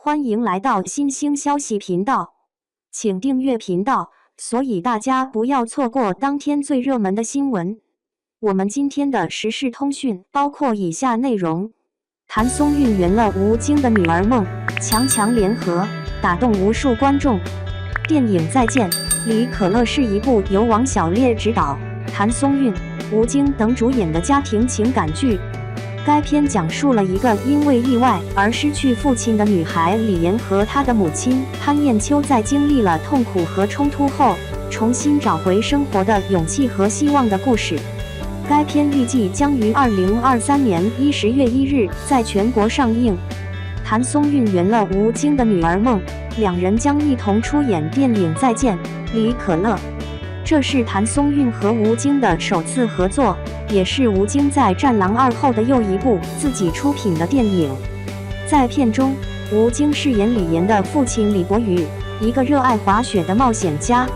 欢迎来到新兴消息频道，请订阅频道，所以大家不要错过当天最热门的新闻。我们今天的时事通讯包括以下内容：谭松韵圆了吴京的女儿梦，强联合，打动无数观众。电影《再见，李可乐》是一部由王小烈执导、谭松韵、吴京等主演的家庭情感剧。该片讲述了一个因为意外而失去父亲的女孩李妍和她的母亲潘艳秋在经历了痛苦和冲突后，重新找回生活的勇气和希望的故事。该片预计将于2023年10月1日在全国上映。谭松韵圆了吴京的女儿梦，两人将一同出演电影《再见，李可乐》。这是谭松韵和吴京的首次合作，也是吴京在《战狼2》后的又一部自己出品的电影。在片中，吴京饰演李妍的父亲李博宇，一个热爱滑雪的冒险家。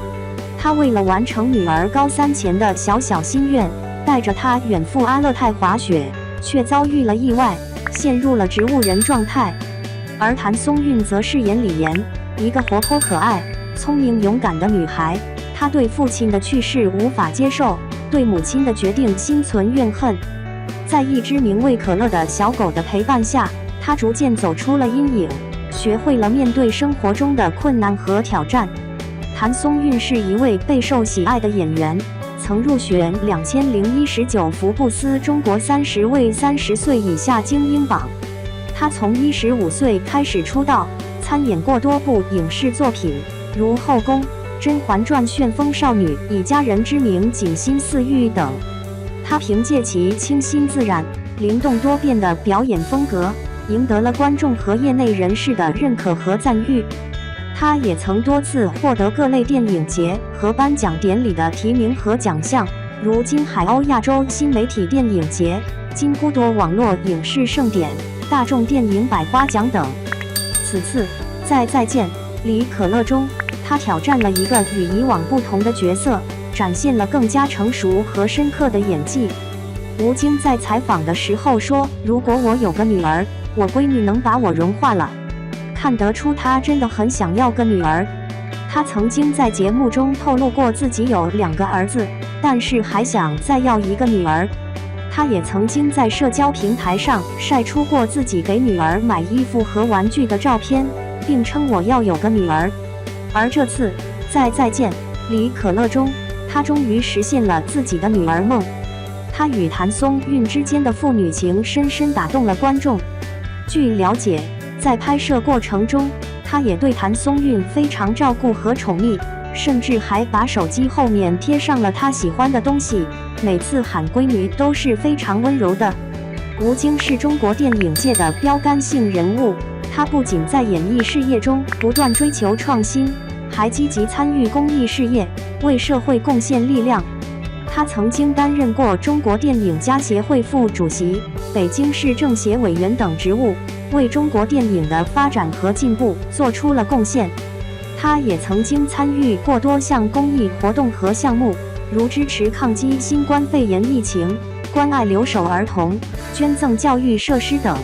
他为了完成女儿高3前的小心愿，带着她远赴阿勒泰滑雪，却遭遇了意外，陷入了植物人状态。而谭松韵则饰演李妍，一个活泼可爱、聪明勇敢的女孩。她对父亲的去世无法接受，对母亲的决定心存怨恨。在一只名为可乐的小狗的陪伴下，她逐渐走出了阴影，学会了面对生活中的困难和挑战。谭松韵是一位备受喜爱的演员，曾入选2019福布斯中国30位30岁以下精英榜。她从15岁开始出道，参演过多部影视作品，如《后宫》、《甄嬛传》、《旋风少女》、以家人之名、锦心似玉等。她凭借其清新自然、灵动多变的表演风格，赢得了观众和业内人士的认可和赞誉。她也曾多次获得各类电影节和颁奖典礼的提名和奖项，如金海鸥亚洲新媒体电影节、金咕多网络影视盛典、大众电影百花奖等。此次在《再见，李可乐》中，他挑战了一个与以往不同的角色，展现了更加成熟和深刻的演技。吴京在采访的时候说：“如果我有个女儿，我闺女能把我融化了。”看得出他真的很想要个女儿。他曾经在节目中透露过自己有2个儿子，但是还想再要一个女儿。他也曾经在社交平台上晒出过自己给女儿买衣服和玩具的照片，并称我要有个女儿。而这次在《再见，李可乐》中，他终于实现了自己的女儿梦。他与谭松韵之间的父女情深深打动了观众。据了解，在拍摄过程中，他也对谭松韵非常照顾和宠溺，甚至还把手机后面贴上了他喜欢的东西，每次喊闺女都是非常温柔的。吴京是中国电影界的标杆性人物，他不仅在演艺事业中不断追求创新，还积极参与公益事业，为社会贡献力量。他曾经担任过中国电影家协会副主席、北京市政协委员等职务，为中国电影的发展和进步做出了贡献。他也曾经参与过多项公益活动和项目，如支持抗击新冠肺炎疫情、关爱留守儿童、捐赠教育设施等。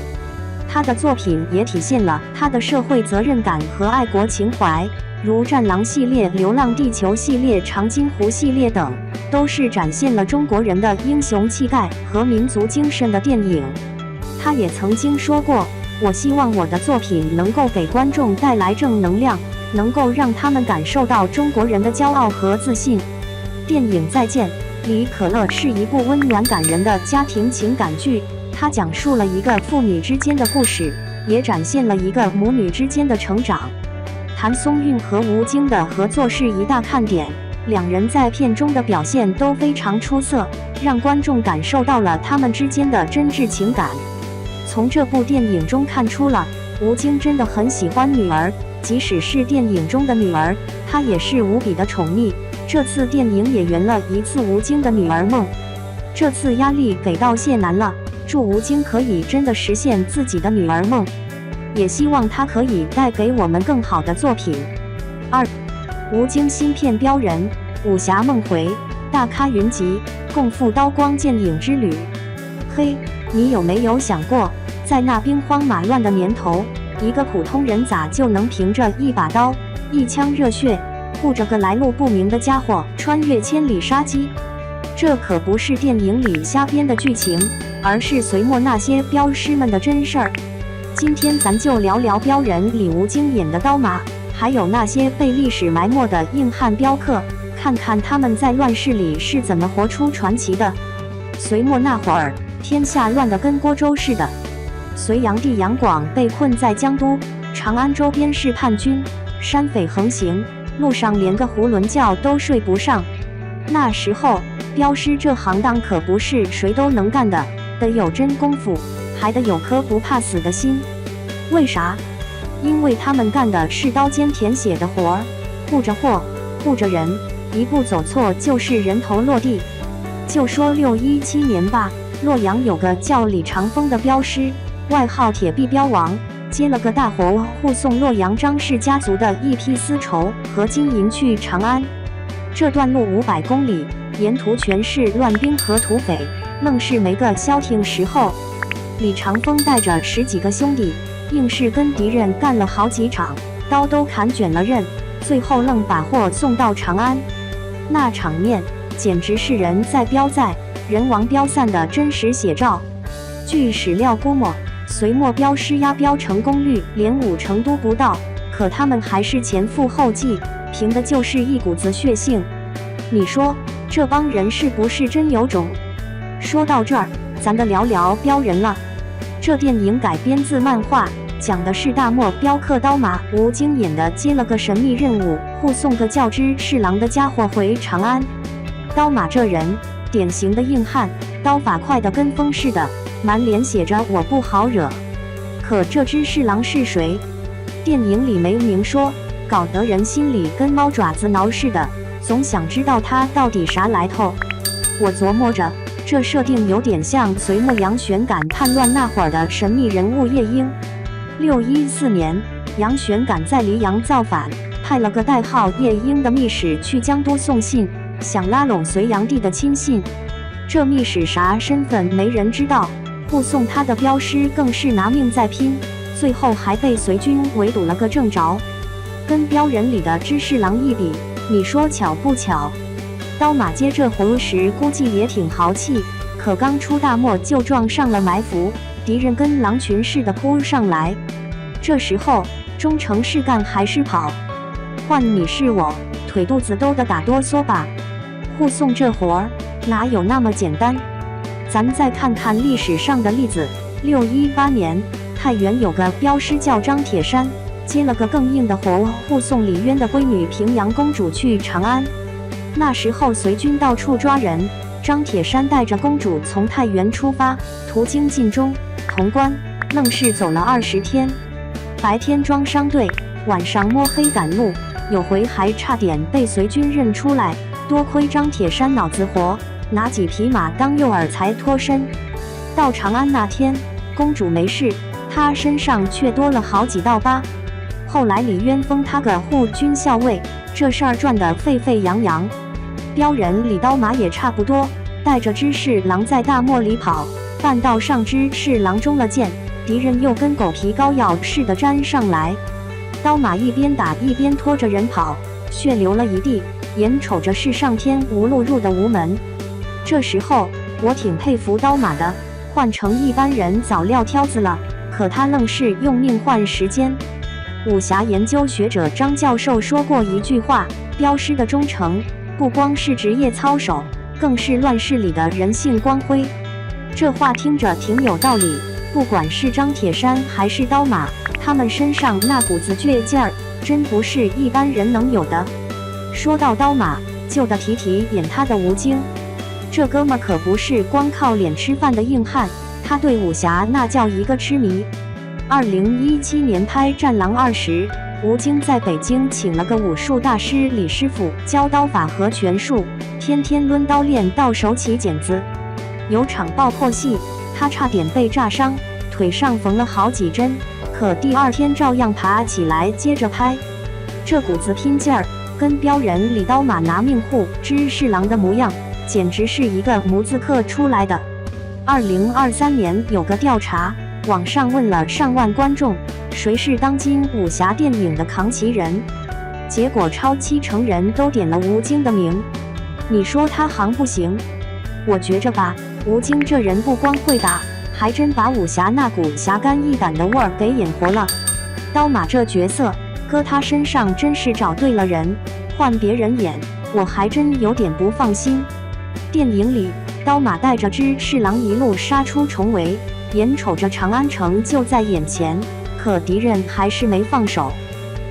他的作品也体现了他的社会责任感和爱国情怀，如《战狼》系列、《流浪地球》系列、《长津湖》系列等，都是展现了中国人的英雄气概和民族精神的电影。他也曾经说过：“我希望我的作品能够给观众带来正能量，能够让他们感受到中国人的骄傲和自信。”电影《再见，李可乐》是一部温暖感人的家庭情感剧。它讲述了一个父女之间的故事，也展现了一个母女之间的成长。谭松韵和吴京的合作是一大看点，两人在片中的表现都非常出色，让观众感受到了他们之间的真挚情感。从这部电影中看出了，吴京真的很喜欢女儿，即使是电影中的女儿，他也是无比的宠溺。这次电影也圆了一次吴京的女儿梦。这次压力给到谢楠了，祝吴京可以真的实现自己的女儿梦，也希望他可以带给我们更好的作品。2. 吴京新片标人，武侠梦回，大咖云集，共赴刀光剑影之旅。嘿，你有没有想过，在那兵荒马乱的年头，一个普通人咋就能凭着一把刀、一腔热血，护着个来路不明的家伙穿越千里杀机？这可不是电影里瞎编的剧情，而是隋末那些镖师们的真事儿。今天咱就聊聊镖人李吴京演的刀马，还有那些被历史埋没的硬汉镖客，看看他们在乱世里是怎么活出传奇的。隋末那会儿，天下乱得跟郭州似的。隋炀帝杨广被困在江都、长安周边是叛军，山匪横行，路上连个囫囵觉都睡不上。那时候，镖师这行当可不是谁都能干的，得有真功夫，还得有颗不怕死的心。为啥？因为他们干的是刀尖舔血的活儿，护着货，护着人，一步走错就是人头落地。就说617年吧，洛阳有个叫李长风的镖师，外号铁臂镖王，接了个大活，护送洛阳张氏家族的一批丝绸和金银去长安。这段路500公里，沿途全是乱兵和土匪，愣是没个消停时候。李长风带着10几个兄弟，硬是跟敌人干了好几场，刀都砍卷了刃，最后愣把货送到长安。那场面简直是人在镖在，人亡镖散的真实写照。据史料估摸，隋末镖师押镖成功率连50%都不到，可他们还是前赴后继，凭的就是一股子血性。你说这帮人是不是真有种？说到这儿，咱得聊聊镖人了。这电影改编自漫画，讲的是大漠镖客刀马吴京演的接了个神秘任务，护送个叫之侍郎的家伙回长安。刀马这人，典型的硬汉，刀法快得跟风似的，满脸写着我不好惹。可这只侍郎是谁？电影里没明说，搞得人心里跟猫爪子挠似的，总想知道他到底啥来头。我琢磨着，这设定有点像隋末杨玄感叛乱那会儿的神秘人物夜莺。614年，杨玄感在黎阳造反，派了个代号夜莺的密使去江都送信，想拉拢隋炀帝的亲信。这密使啥身份没人知道，护送他的镖师更是拿命在拼，最后还被隋军围堵了个正着。跟镖人里的知侍郎一比，你说巧不巧？刀马接这活时估计也挺豪气，可刚出大漠就撞上了埋伏，敌人跟狼群似的扑上来。这时候忠诚是干还是跑？换你是我，腿肚子都得打哆嗦吧。护送这活儿哪有那么简单？咱再看看历史上的例子。618年，太原有个镖师叫张铁山，接了个更硬的活，护送李渊的闺女平阳公主去长安。那时候隋军到处抓人，张铁山带着公主从太原出发，途经晋中、潼关，愣是走了20天。白天装商队，晚上摸黑赶路，有回还差点被隋军认出来，多亏张铁山脑子活，拿几匹马当诱饵才脱身。到长安那天，公主没事，她身上却多了好几道疤。后来李渊封他个护军校尉，这事儿转得沸沸扬扬。镖人李刀马也差不多，带着知侍郎在大漠里跑，半道上知侍郎中了箭，敌人又跟狗皮膏药似的粘上来。刀马一边打一边拖着人跑，血流了一地，眼瞅着是上天无路入的无门。这时候我挺佩服刀马的，换成一般人早撂挑子了，可他愣是用命换时间。武侠研究学者张教授说过一句话，镖师的忠诚不光是职业操守，更是乱世里的人性光辉。这话听着挺有道理，不管是张铁山还是刀马，他们身上那股子倔劲儿，真不是一般人能有的。说到刀马，就得提提演他的吴京。这哥们可不是光靠脸吃饭的硬汉，他对武侠那叫一个痴迷。2017年拍《战狼2》时，吴京在北京请了个武术大师李师傅教刀法和拳术，天天抡刀练到手起茧子。有场爆破戏，他差点被炸伤，腿上缝了好几针，可第2天照样爬起来接着拍。这股子拼劲儿，跟镖人李刀马拿命护知侍郎的模样，简直是一个模子刻出来的。2023年有个调查，网上问了上万观众，谁是当今武侠电影的扛旗人？结果超70%人都点了吴京的名。你说他行不行？我觉着吧，吴京这人不光会打，还真把武侠那股侠肝义胆的味儿给演活了。刀马这角色，搁他身上真是找对了人，换别人演，我还真有点不放心。电影里，刀马带着芝士郎一路杀出重围，眼瞅着长安城就在眼前，可敌人还是没放手。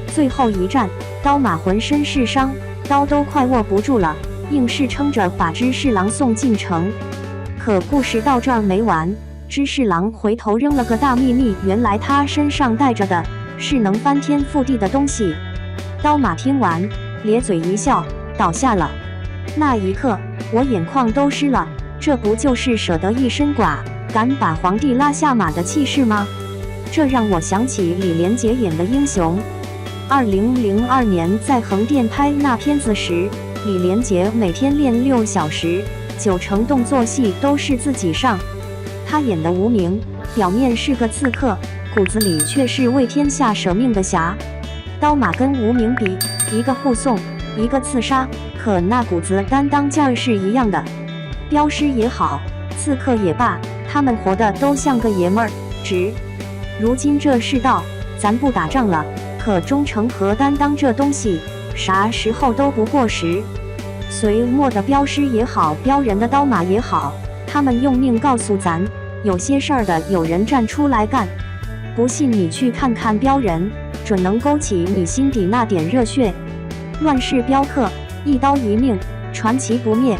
最后一战，刀马浑身是伤，刀都快握不住了，硬是撑着把芝士郎送进城。可故事到这儿没完，芝士郎回头扔了个大秘密，原来他身上带着的是能翻天覆地的东西。刀马听完，咧嘴一笑，倒下了。那一刻，我眼眶都湿了，这不就是舍得一身剐，敢把皇帝拉下马的气势吗？这让我想起李连杰演的英雄。2002年在横店拍那片子时，李连杰每天练6小时，9成动作戏都是自己上。他演的无名，表面是个刺客，骨子里却是为天下舍命的侠。刀马跟无名比，一个护送，一个刺杀，可那股子担当劲儿是一样的。镖师也好，刺客也罢，他们活的都像个爷们儿，如今这世道，咱不打仗了，可忠诚和担当这东西，啥时候都不过时。隋末的镖师也好，镖人的刀马也好，他们用命告诉咱，有些事儿的有人站出来干。不信你去看看镖人，准能勾起你心底那点热血。乱世镖客，一刀一命，传奇不灭。